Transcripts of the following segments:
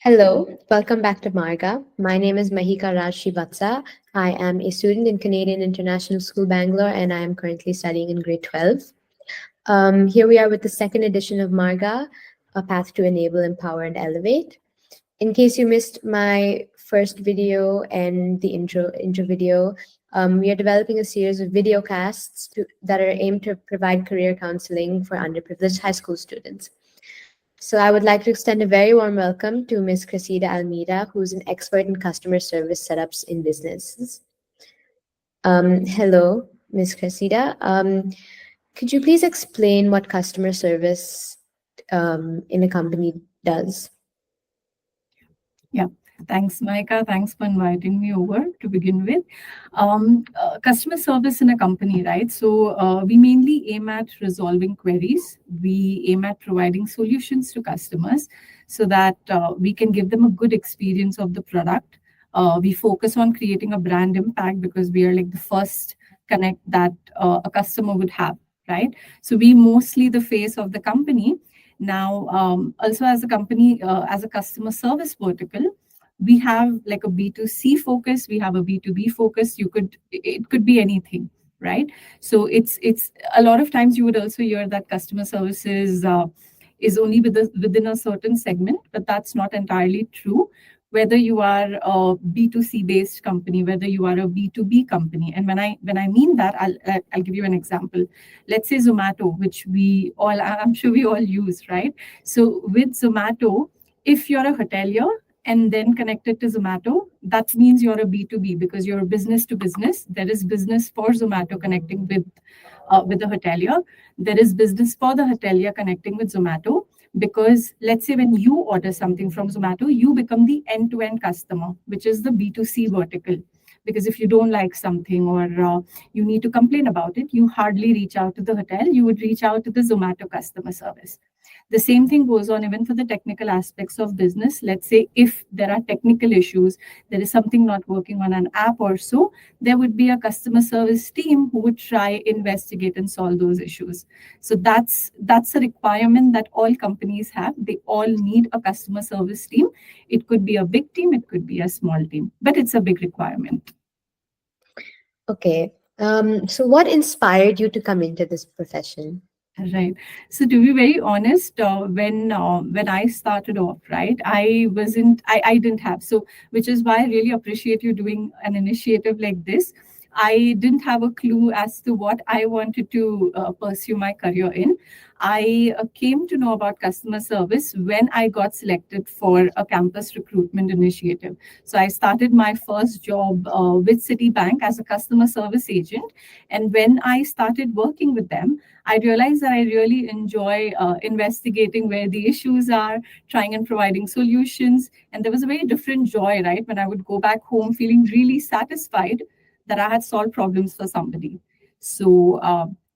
Hello, welcome back to Marga. My name is Mahika Srivathsa. I am a student in Canadian International School, Bangalore, and I am currently studying in grade 12. Here we are with the second edition of Marga, A Path to Enable, Empower, and Elevate. In case you missed my first video and the intro video, we are developing a series of video casts that are aimed to provide career counseling for underprivileged high school students. So I would like to extend a very warm welcome to Ms. Cressida Almeida, who's an expert in customer service setups in businesses. Hello, Ms. Cressida. Could you please explain what customer service in a company does? Yeah, thanks, Mahika. Thanks for inviting me over to begin with. Customer service in a company, right? So we mainly aim at resolving queries. We aim at providing solutions to customers so that we can give them a good experience of the product. We focus on creating a brand impact because we are like the first connect that a customer would have, right? So we mostly the face of the company now, also as a company, as a customer service vertical, we have like a B2C focus, we have a B2B focus. It could be anything, right? So it's a lot of times you would also hear that customer services is only within a certain segment, but that's not entirely true. Whether you are a B2C based company, whether you are a B2B company, and when I mean that, I'll give you an example. Let's say Zomato, which I'm sure we all use, right? So with Zomato, if you're a hotelier and then connected to Zomato, that means you're a B2B because you're business to business. There is business for Zomato connecting with the hotelier. There is business for the hotelier connecting with Zomato, because let's say when you order something from Zomato, you become the end-to-end customer, which is the B2C vertical. Because if you don't like something or you need to complain about it, you hardly reach out to the hotel, you would reach out to the Zomato customer service. The same thing goes on even for the technical aspects of business. Let's say if there are technical issues, there is something not working on an app or so, there would be a customer service team who would try, investigate, and solve those issues. So that's a requirement that all companies have. They all need a customer service team. It could be a big team, it could be a small team, but it's a big requirement. Okay. So what inspired you to come into this profession? Right. So to be very honest, when I started off, right, I didn't have, so which is why I really appreciate you doing an initiative like this. I didn't have a clue as to what I wanted to pursue my career in. I came to know about customer service when I got selected for a campus recruitment initiative. So I started my first job with Citibank as a customer service agent, and when I started working with them, I realized that I really enjoy investigating where the issues are, trying and providing solutions. And there was a very different joy, right? When I would go back home feeling really satisfied that I had solved problems for somebody. So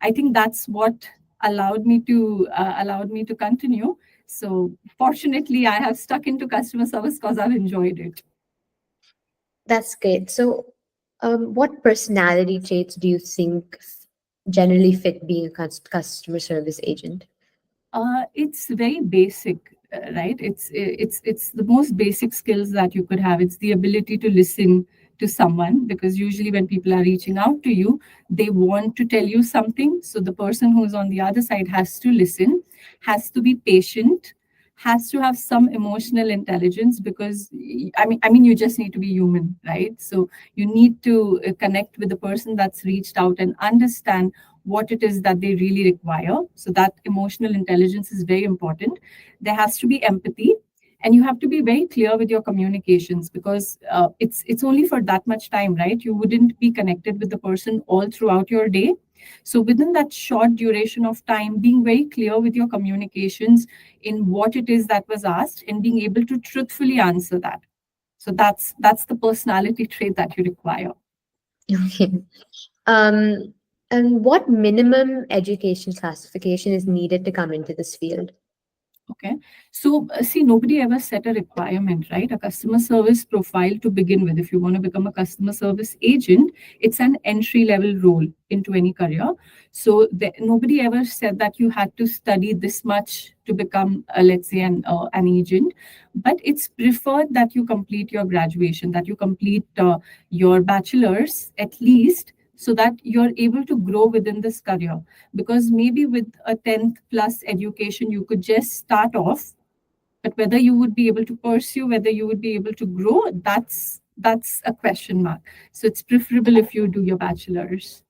I think that's what allowed me to continue. So fortunately, I have stuck into customer service because I've enjoyed it. That's great. So, what personality traits do you think generally fit being a customer service agent? It's very basic, right? It's the most basic skills that you could have. It's the ability to listen to someone, because usually when people are reaching out to you, they want to tell you something. So the person who's on the other side has to listen, has to be patient, has to have some emotional intelligence, because I mean you just need to be human, right? So you need to connect with the person that's reached out and understand what it is that they really require. So that emotional intelligence is very important. There has to be empathy, and you have to be very clear with your communications, because it's only for that much time, right? You wouldn't be connected with the person all throughout your day. So within that short duration of time, being very clear with your communications in what it is that was asked and being able to truthfully answer that. So that's the personality trait that you require. Okay. Um, and what minimum education classification is needed to come into this field? Okay. So, see, nobody ever set a requirement, right? A customer service profile to begin with. If you want to become a customer service agent, it's an entry level role into any career. So, nobody ever said that you had to study this much to become, let's say, an agent. But it's preferred that you complete your graduation, that you complete your bachelor's at least, so that you're able to grow within this career. Because maybe with a 10th plus education you could just start off, but whether you would be able to pursue, whether you would be able to grow, that's a question mark. So it's preferable if you do your bachelor's.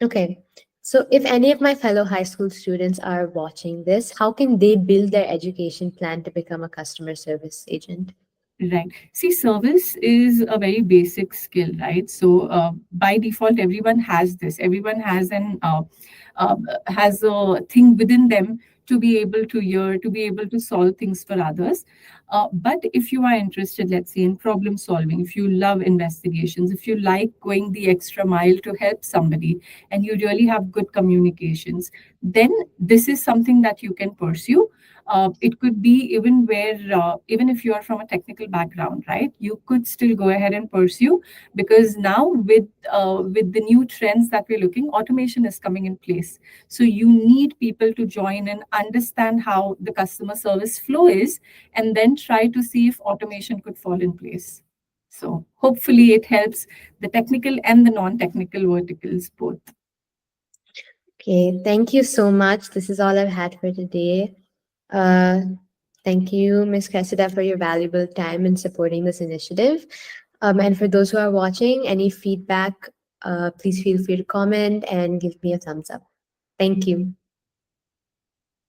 Okay. So, if any of my fellow high school students are watching this, how can they build their education plan to become a customer service agent? Right. See, service is a very basic skill, right? So by default, everyone has this. Everyone uh, has a thing within them to be able to hear, to be able to solve things for others. But if you are interested, let's say, in problem solving, if you love investigations, if you like going the extra mile to help somebody, and you really have good communications, then this is something that you can pursue. It could be even where even if you are from a technical background, right, you could still go ahead and pursue, because now with the new trends that we're looking, automation is coming in place. So you need people to join and understand how the customer service flow is, and then try to see if automation could fall in place. So hopefully it helps the technical and the non-technical verticals both. Okay, thank you so much. This is all I've had for today. Uh, Thank you, Ms. Cressida, for your valuable time in supporting this initiative. And for those who are watching, any feedback, please feel free to comment and give me a thumbs up. Thank you.